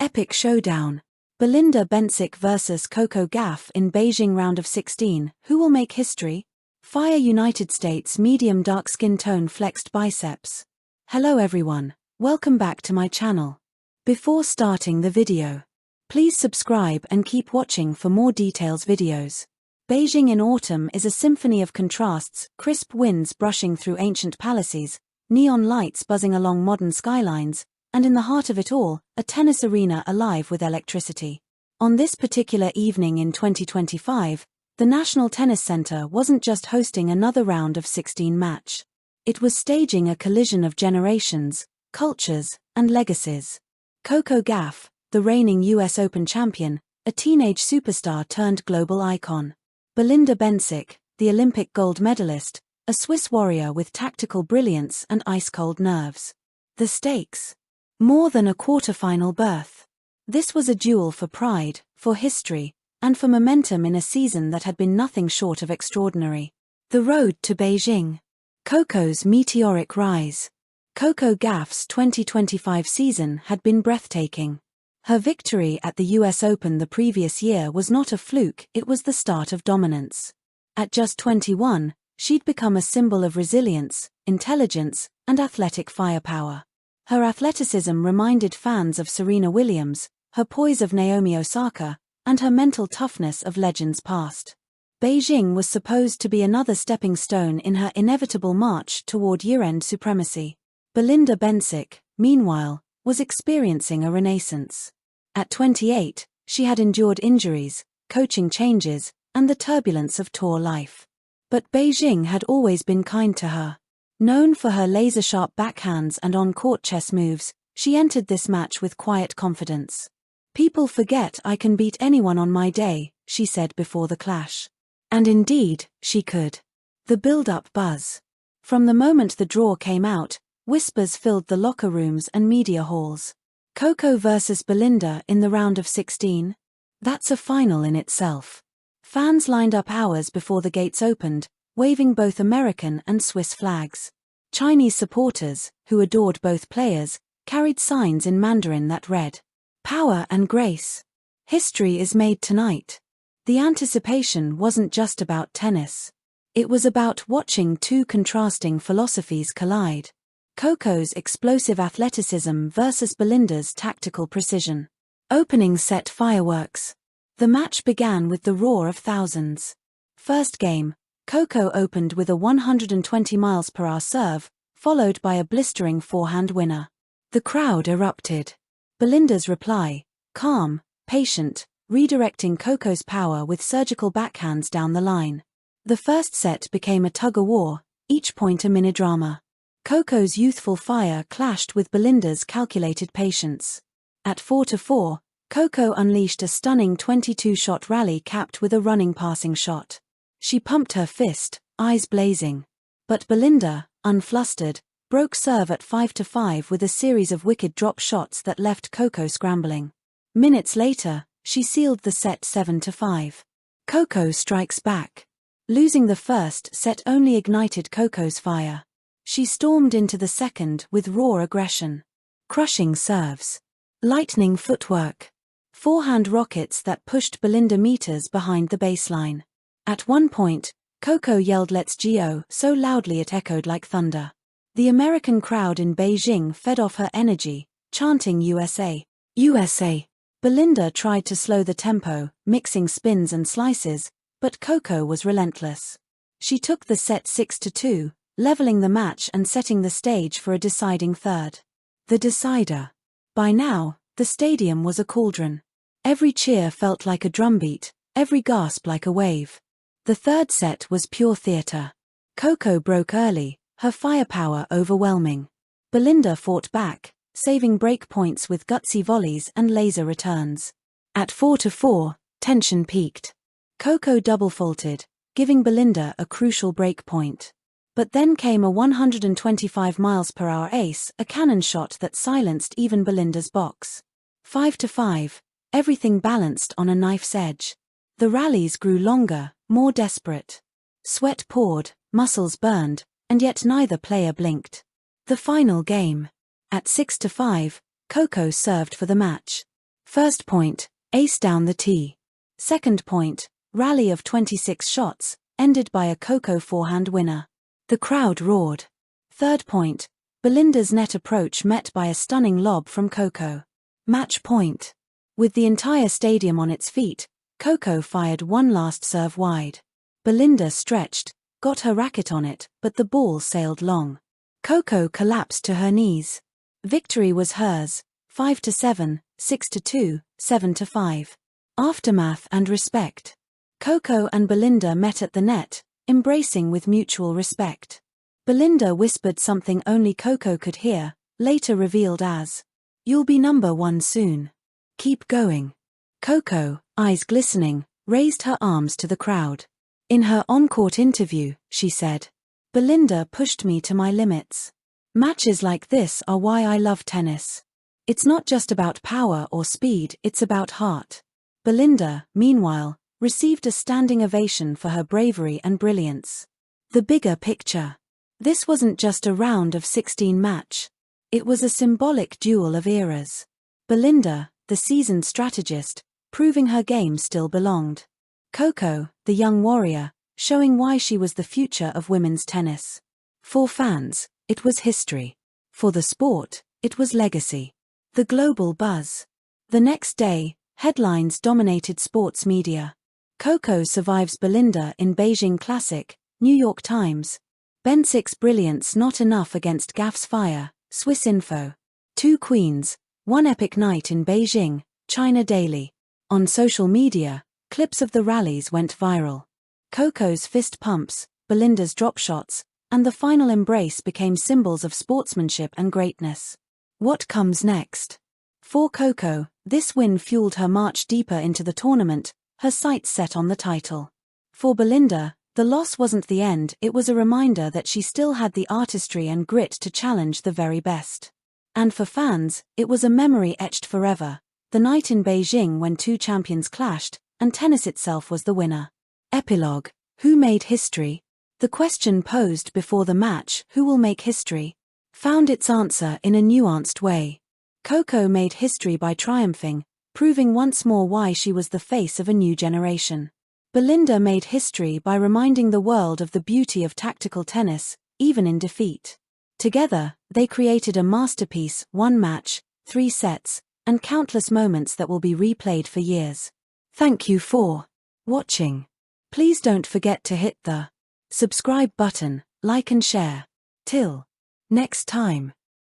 Epic showdown. Belinda Bencic vs Coco Gauff in Beijing round of 16. Who will make history? Fire United States medium dark skin tone flexed biceps. Hello everyone, welcome back to my channel. Before starting the video, please subscribe and keep watching for more details videos. Beijing in autumn is a symphony of contrasts, crisp winds brushing through ancient palaces, neon lights buzzing along modern skylines, and in the heart of it all, a tennis arena alive with electricity. On this particular evening in 2025, the National Tennis Center wasn't just hosting another round of 16 match. It was staging a collision of generations, cultures, and legacies. Coco Gauff, the reigning US Open champion, a teenage superstar turned global icon. Belinda Bencic, the Olympic gold medalist, a Swiss warrior with tactical brilliance and ice-cold nerves. The stakes? More than a quarter-final berth. This was a duel for pride, for history, and for momentum in a season that had been nothing short of extraordinary. The road to Beijing. Coco's meteoric rise. Coco Gauff's 2025 season had been breathtaking. Her victory at the US Open the previous year was not a fluke, it was the start of dominance. At just 21, she'd become a symbol of resilience, intelligence, and athletic firepower. Her athleticism reminded fans of Serena Williams, her poise of Naomi Osaka, and her mental toughness of legends past. Beijing was supposed to be another stepping stone in her inevitable march toward year-end supremacy. Belinda Bencic, meanwhile, was experiencing a renaissance. At 28, she had endured injuries, coaching changes, and the turbulence of tour life. But Beijing had always been kind to her. Known for her laser-sharp backhands and on-court chess moves, she entered this match with quiet confidence. "People forget I can beat anyone on my day," she said before the clash. And indeed, she could. The build-up buzz. From the moment the draw came out, whispers filled the locker rooms and media halls. Coco versus Belinda in the round of 16? That's a final in itself. Fans lined up hours before the gates opened, waving both American and Swiss flags. Chinese supporters, who adored both players, carried signs in Mandarin that read, "Power and grace. History is made tonight." The anticipation wasn't just about tennis. It was about watching two contrasting philosophies collide. Coco's explosive athleticism versus Belinda's tactical precision. Opening set fireworks. The match began with the roar of thousands. First game, Coco opened with a 120 mph serve, followed by a blistering forehand winner. The crowd erupted. Belinda's reply, calm, patient, redirecting Coco's power with surgical backhands down the line. The first set became a tug-of-war, each point a mini-drama. Coco's youthful fire clashed with Belinda's calculated patience. At 4-4, Coco unleashed a stunning 22-shot rally capped with a running passing shot. She pumped her fist, eyes blazing. But Belinda, unflustered, broke serve at 5-5 with a series of wicked drop shots that left Coco scrambling. Minutes later, she sealed the set 7-5. Coco strikes back. Losing the first set only ignited Coco's fire. She stormed into the second with raw aggression. Crushing serves. Lightning footwork. Forehand rockets that pushed Belinda meters behind the baseline. At one point, Coco yelled "Let's go" so loudly it echoed like thunder. The American crowd in Beijing fed off her energy, chanting "USA, USA." Belinda tried to slow the tempo, mixing spins and slices, but Coco was relentless. She took the set 6-2, leveling the match and setting the stage for a deciding third. The decider. By now, the stadium was a cauldron. Every cheer felt like a drumbeat, every gasp like a wave. The third set was pure theater. Coco broke early, her firepower overwhelming. Belinda fought back, saving break points with gutsy volleys and laser returns. At 4-4, tension peaked. Coco double-faulted, giving Belinda a crucial break point. But then came a 125 mph ace, a cannon shot that silenced even Belinda's box. 5-5, everything balanced on a knife's edge. The rallies grew longer, more desperate. Sweat poured, muscles burned, and yet neither player blinked. The final game. At 6-5, Coco served for the match. First point, ace down the tee. Second point, rally of 26 shots, ended by a Koko forehand winner. The crowd roared. Third point, Belinda's net approach met by a stunning lob from Koko. Match point. With the entire stadium on its feet, Koko fired one last serve wide. Belinda stretched, got her racket on it, but the ball sailed long. Koko collapsed to her knees. Victory was hers, 5-7, 6-2, 7-5. Aftermath and respect. Koko and Belinda met at the net, embracing with mutual respect. Belinda whispered something only Koko could hear, later revealed as, "You'll be number one soon. Keep going." Koko, eyes glistening, raised her arms to the crowd. In her on-court interview, she said, "Belinda pushed me to my limits. Matches like this are why I love tennis. It's not just about power or speed, it's about heart." Belinda, meanwhile, received a standing ovation for her bravery and brilliance. The bigger picture. This wasn't just a round of 16 match. It was a symbolic duel of eras. Belinda, the seasoned strategist, proving her game still belonged. Koko, the young warrior, showing why she was the future of women's tennis. For fans, it was history. For the sport, it was legacy. The global buzz. The next day, headlines dominated sports media. Koko survives Belinda in Beijing Classic, New York Times. Bencic's brilliance not enough against Gauff's fire, Swiss Info. Two queens, one epic night in Beijing, China Daily. On social media, clips of the rallies went viral. Koko's fist pumps, Belinda's drop shots, and the final embrace became symbols of sportsmanship and greatness. What comes next? For Koko, this win fueled her march deeper into the tournament, her sights set on the title. For Belinda, the loss wasn't the end, it was a reminder that she still had the artistry and grit to challenge the very best. And for fans, it was a memory etched forever, the night in Beijing when two champions clashed, and tennis itself was the winner. Epilogue. Who made history? The question posed before the match, who will make history, found its answer in a nuanced way. Koko made history by triumphing, proving once more why she was the face of a new generation. Belinda made history by reminding the world of the beauty of tactical tennis, even in defeat. Together, they created a masterpiece, one match, 3 sets, and countless moments that will be replayed for years. Thank you for watching. Please don't forget to hit the subscribe button, like and share. Till next time.